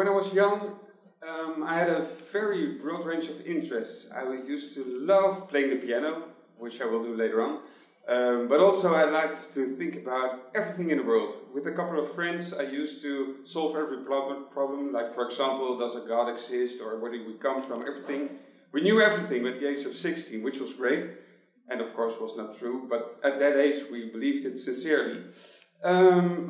when I was young, I had a very broad range of interests. I used to love playing the piano, which I will do later on. But also I liked to think about everything in the world. With a couple of friends, I used to solve every problem. Like, for example, does a God exist, or where did we come from, everything. We knew everything at the age of 16, which was great. And of course was not true, but at that age we believed it sincerely.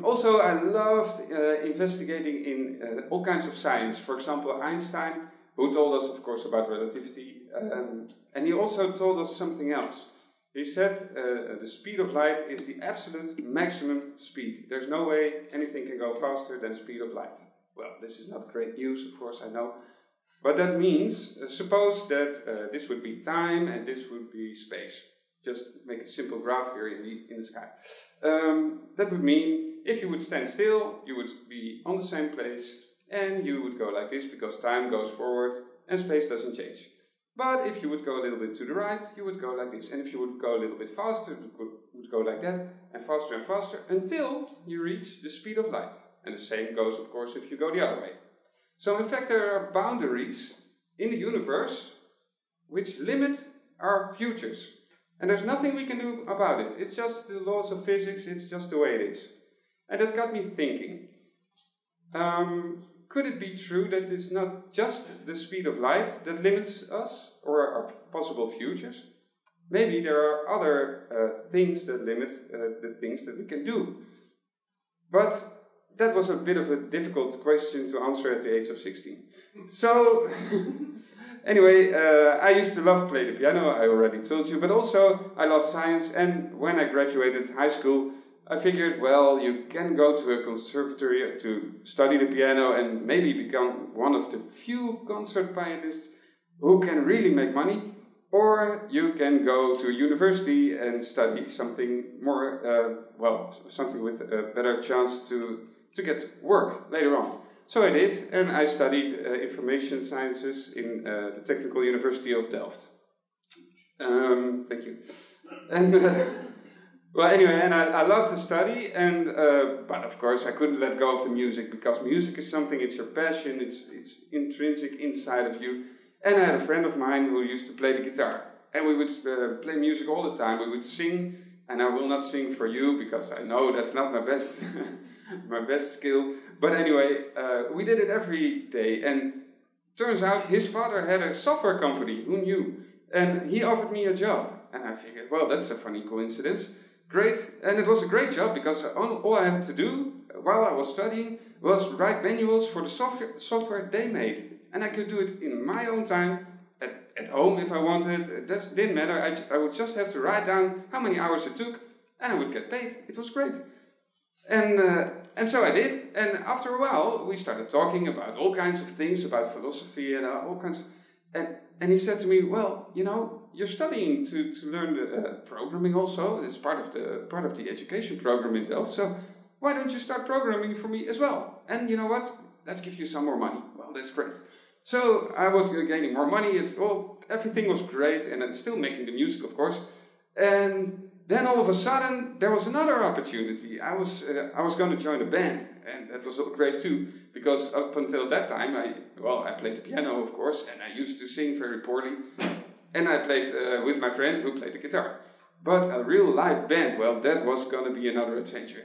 Also, I loved investigating in all kinds of science. For example, Einstein, who told us, of course, about relativity. And he also told us something else. He said the speed of light is the absolute maximum speed. There's no way anything can go faster than the speed of light. Well, this is not great news, of course, I know. But that means, suppose that this would be time and this would be space. Just make a simple graph here in the sky. That would mean if you would stand still, you would be on the same place and you would go like this because time goes forward and space doesn't change. But if you would go a little bit to the right, you would go like this. And if you would go a little bit faster, it would go like that, and faster until you reach the speed of light. And the same goes, of course, if you go the other way. So in fact, there are boundaries in the universe which limit our futures. And there's nothing we can do about it. It's just the laws of physics, it's just the way it is. And that got me thinking. Could it be true that it's not just the speed of light that limits us or our possible futures? Maybe there are other things that limit the things that we can do. But that was a bit of a difficult question to answer at the age of 16. So, anyway, I used to love to play the piano, I already told you, but also I loved science, and when I graduated high school, I figured, well, you can go to a conservatory to study the piano and maybe become one of the few concert pianists who can really make money, or you can go to a university and study something more, something with a better chance to get work later on. So I did, and I studied information sciences in the Technical University of Delft. Thank you. And well, anyway, and I love to study, and but of course I couldn't let go of the music, because music is something, it's your passion, it's intrinsic inside of you. And I had a friend of mine who used to play the guitar, and we would play music all the time. We would sing, and I will not sing for you because I know that's not my best my best skill. But anyway, we did it every day, and turns out his father had a software company. Who knew? And he offered me a job, and I figured, well, that's a funny coincidence. Great, and it was a great job because all I had to do while I was studying was write manuals for the software they made, and I could do it in my own time, at home if I wanted. It didn't matter. I would just have to write down how many hours it took, and I would get paid. It was great, and so I did. And after a while, we started talking about all kinds of things, about philosophy and all kinds of. And he said to me, well, you know, you're studying to learn programming also. It's part of the education program in Delft. So why don't you start programming for me as well? And you know what? Let's give you some more money. Well, that's great. So I was gaining more money. Everything was great, and I'm still making the music, of course. And then all of a sudden, there was another opportunity. I was going to join a band, and that was great too, because up until that time, I played the piano, of course, and I used to sing very poorly, and I played with my friend who played the guitar. But a real live band, well, that was going to be another adventure.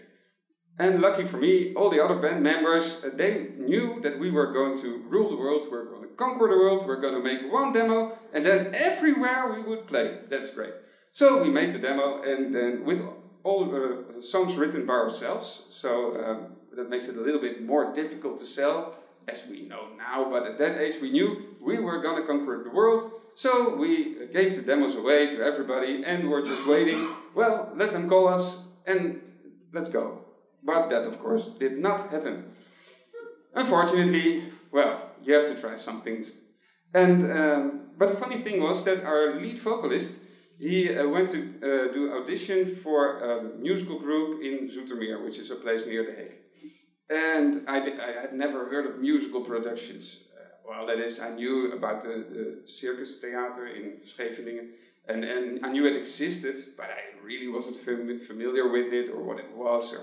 And lucky for me, all the other band members, they knew that we were going to rule the world, we were going to conquer the world, we were going to make one demo, and then everywhere we would play. That's great. So we made the demo, and then with all the songs written by ourselves, so that makes it a little bit more difficult to sell, as we know now, but at that age we knew we were going to conquer the world, so we gave the demos away to everybody, and we're just waiting, well, let them call us, and let's go. But that, of course, did not happen. Unfortunately, well, you have to try some things. And but the funny thing was that our lead vocalist, he went to do audition for a musical group in Zoetermeer, which is a place near The Hague. And I had never heard of musical productions. Well, that is, I knew about the Circus Theater in Scheveningen, and I knew it existed, but I really wasn't familiar with it or what it was.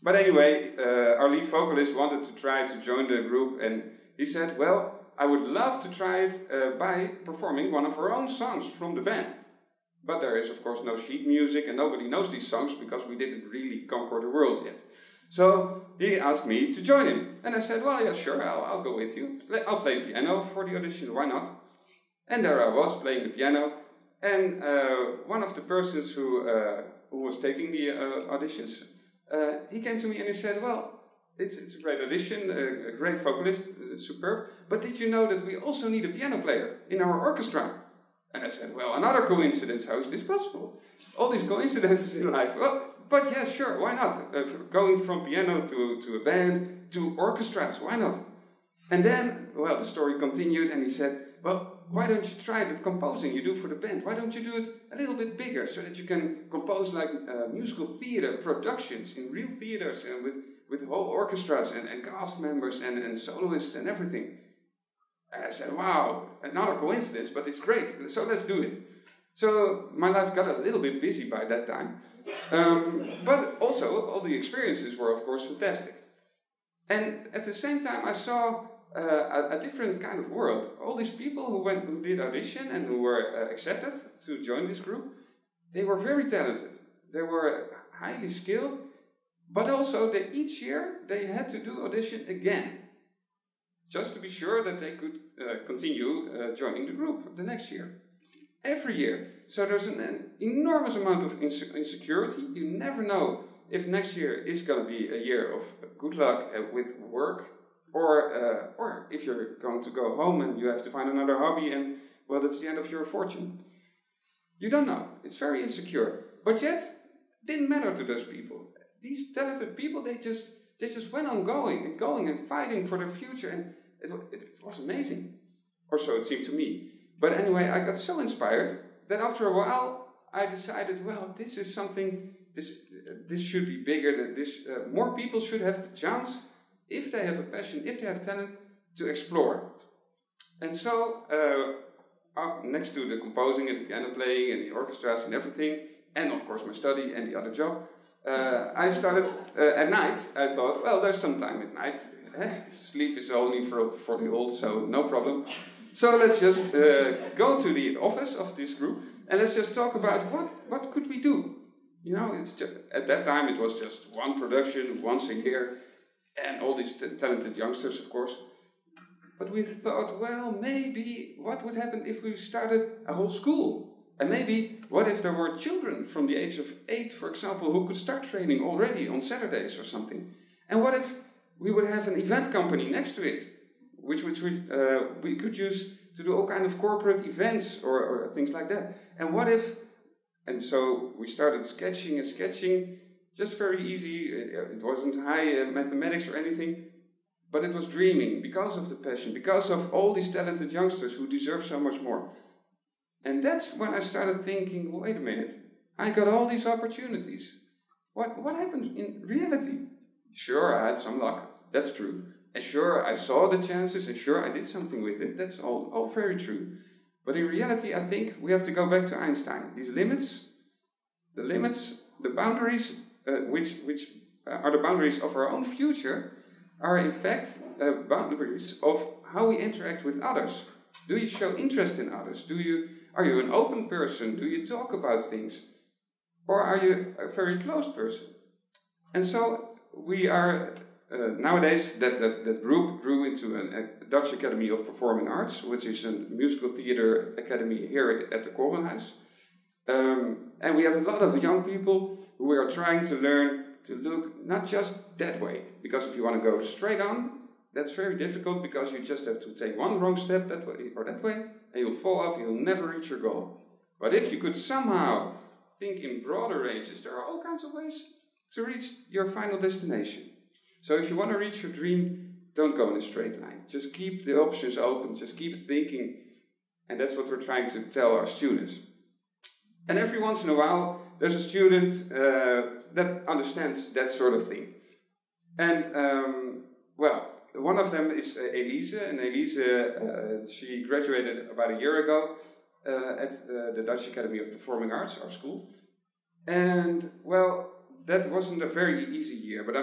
But anyway, our lead vocalist wanted to try to join the group, and he said, well, I would love to try it by performing one of our own songs from the band. But there is, of course, no sheet music, and nobody knows these songs because we didn't really conquer the world yet. So he asked me to join him. And I said, well, yeah, sure, I'll go with you. I'll play the piano for the audition, why not? And there I was, playing the piano. And one of the persons who was taking the auditions, he came to me and he said, well, it's a great audition, a great vocalist, superb. But did you know that we also need a piano player in our orchestra? And I said, well, another coincidence, how is this possible? All these coincidences in life. Well, but yeah, sure, why not? Going from piano to a band, to orchestras, why not? And then, well, the story continued and he said, well, why don't you try that composing you do for the band? Why don't you do it a little bit bigger so that you can compose like musical theater productions in real theaters and with whole orchestras and cast members and soloists and everything. And I said, wow, another coincidence, but it's great, so let's do it. So my life got a little bit busy by that time. But also, all the experiences were, of course, fantastic. And at the same time, I saw a different kind of world. All these people who did audition and who were accepted to join this group, they were very talented. They were highly skilled, but also each year they had to do audition again, just to be sure that they could continue joining the group the next year. Every year. So there's an enormous amount of insecurity. You never know if next year is going to be a year of good luck with work, or if you're going to go home and you have to find another hobby and, well, that's the end of your fortune. You don't know. It's very insecure. But yet, it didn't matter to those people. These talented people, they just went on going and fighting for their future, and it was amazing. Or so it seemed to me. But anyway, I got so inspired that after a while I decided, well, this is something, this should be bigger, that more people should have the chance, if they have a passion, if they have talent, to explore. And so, next to the composing and the piano playing and the orchestras and everything, and of course my study and the other job, I started at night. I thought, well, there's some time at night. Sleep is only for the old, so no problem. So let's just go to the office of this group and let's just talk about what could we do. You know, it's just, at that time it was just one production once a year and all these talented youngsters, of course. But we thought, well, maybe what would happen if we started a whole school? And maybe what if there were children from the age of 8, for example, who could start training already on Saturdays or something? And what if we would have an event company next to it, which we could use to do all kind of corporate events or things like that. And what if, and so we started sketching, just very easy. It wasn't high mathematics or anything, but it was dreaming because of the passion, because of all these talented youngsters who deserve so much more. And that's when I started thinking, wait a minute, I got all these opportunities. What happened in reality? Sure, I had some luck, that's true. And sure, I saw the chances, and sure, I did something with it. That's all very true. But in reality, I think we have to go back to Einstein. These limits, the boundaries, which are the boundaries of our own future, are in fact boundaries of how we interact with others. Do you show interest in others? Are you an open person? Do you talk about things? Or are you a very closed person? And so we are... nowadays, that group grew into a Dutch Academy of Performing Arts, which is a musical theater academy here at the Korenhuis. And we have a lot of young people who are trying to learn to look not just that way. Because if you want to go straight on, that's very difficult because you just have to take one wrong step that way or that way, and you'll fall off, and you'll never reach your goal. But if you could somehow think in broader ranges, there are all kinds of ways to reach your final destination. So if you want to reach your dream, don't go in a straight line. Just keep the options open, just keep thinking. And that's what we're trying to tell our students. And every once in a while, there's a student that understands that sort of thing. And, well, one of them is Elise. And Elise, she graduated about a year ago at the Dutch Academy of Performing Arts, our school. And, well, that wasn't a very easy year, but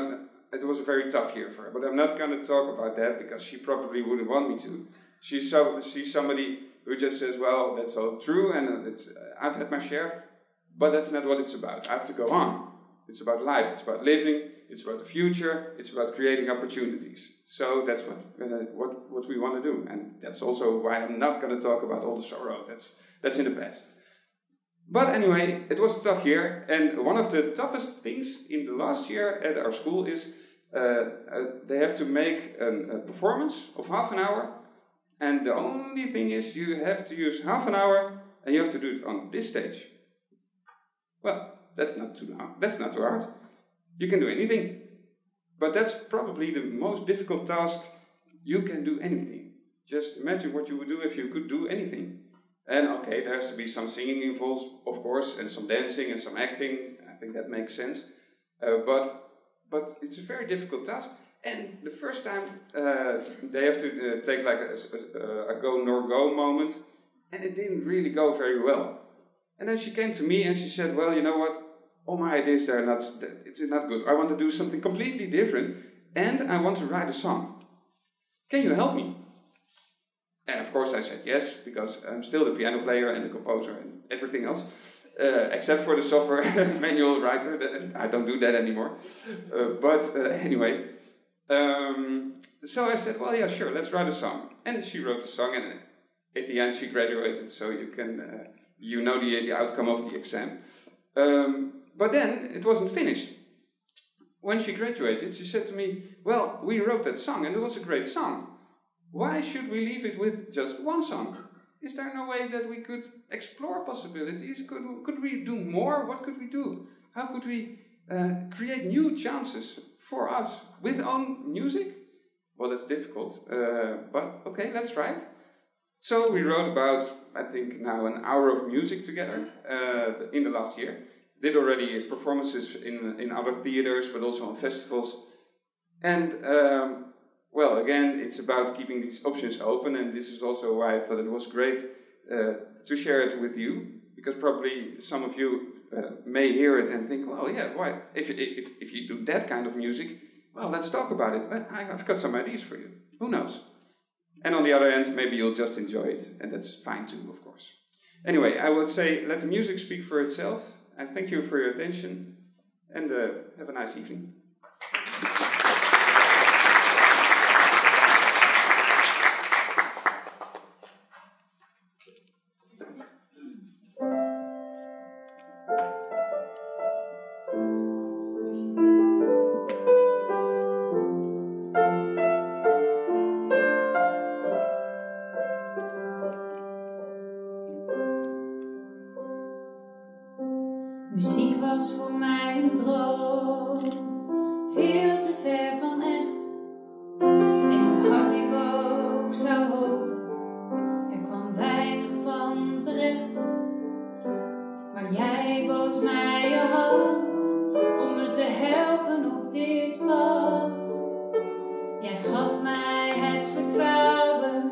it was a very tough year for her. But I'm not going to talk about that because she probably wouldn't want me to. She's somebody who just says, well, that's all true and I've had my share, but that's not what it's about. I have to go on. It's about life, it's about living, it's about the future, it's about creating opportunities. So that's what we want to do. And that's also why I'm not going to talk about all the sorrow. That's in the past. But anyway, it was a tough year, and one of the toughest things in the last year at our school is they have to make a performance of half an hour, and the only thing is you have to use half an hour and you have to do it on this stage. Well, that's not too hard. You can do anything. But that's probably the most difficult task. You can do anything. Just imagine what you would do if you could do anything. And okay, there has to be some singing involved, of course, and some dancing and some acting. I think that makes sense. But it's a very difficult task. And the first time they have to take like a go nor go moment, and it didn't really go very well. And then she came to me and she said, well, you know what? All my ideas there it's not good. I want to do something completely different, and I want to write a song. Can you help me? And of course I said yes, because I'm still the piano player and the composer and everything else, except for the software manual writer. I don't do that anymore. Anyway, so I said, well, yeah, sure, let's write a song. And she wrote a song, and at the end she graduated, so you can, you know the outcome of the exam. But then it wasn't finished. When she graduated, she said to me, well, we wrote that song and it was a great song. Why should we leave it with just one song? Is there no way that we could explore possibilities? Could we do more? What could we do? How could we create new chances for us with own music? Well, that's difficult, but okay, let's try it. So we wrote about, I think now, an hour of music together in the last year. Did already performances in other theaters, but also on festivals. And, well, again, it's about keeping these options open, and this is also why I thought it was great to share it with you, because probably some of you may hear it and think, well, yeah, why? If you do that kind of music, well, let's talk about it. But I've got some ideas for you. Who knows? And on the other hand, maybe you'll just enjoy it, and that's fine too, of course. Anyway, I would say let the music speak for itself. And thank you for your attention, and have a nice evening. Muziek was voor mij een droom, veel te ver van echt. En hoe hard ik ook zou hopen, er kwam weinig van terecht. Maar jij bood mij je hand, om me te helpen op dit pad. Jij gaf mij het vertrouwen,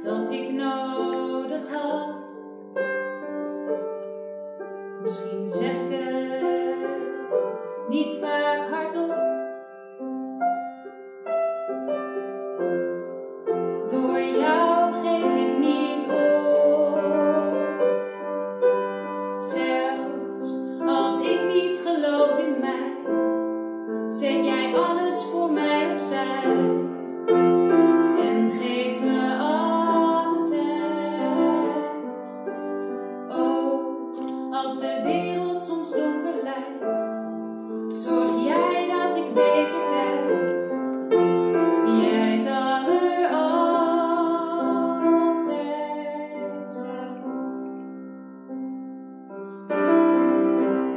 dat ik nodig had. Misschien zeg ik het niet vaak hardop. Door jou geef ik niet op. Zelfs als ik niet geloof in mij, zet jij alles voor mij opzij. En geeft me alle tijd. Oh, als de wereld soms donker lijkt, zorg jij dat ik beter kijk. Jij zal er altijd zijn.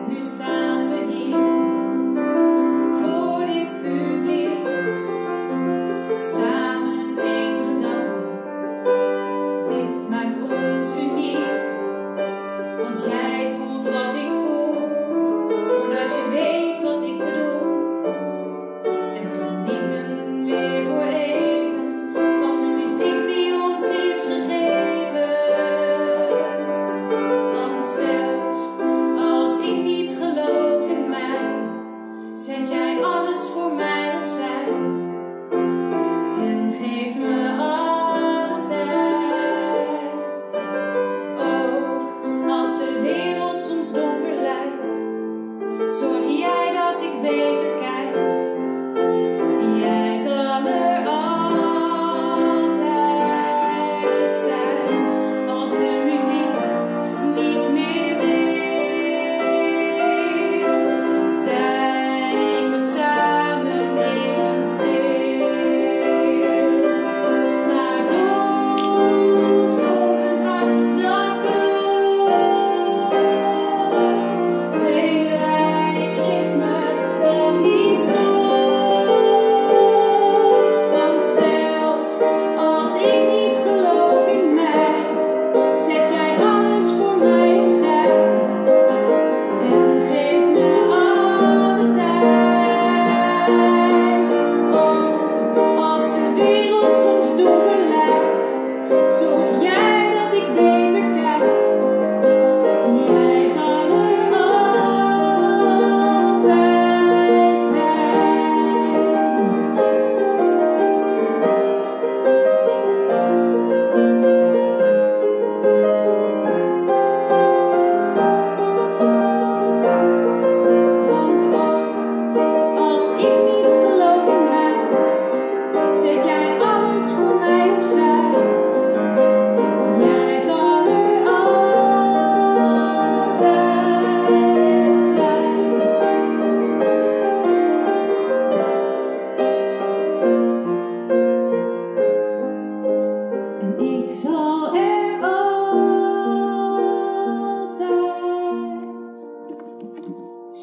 Nu staan we hier voor dit publiek, samen één gedachte. Dit maakt ons uniek, want jij voelt wat ik voel, voordat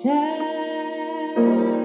zijn.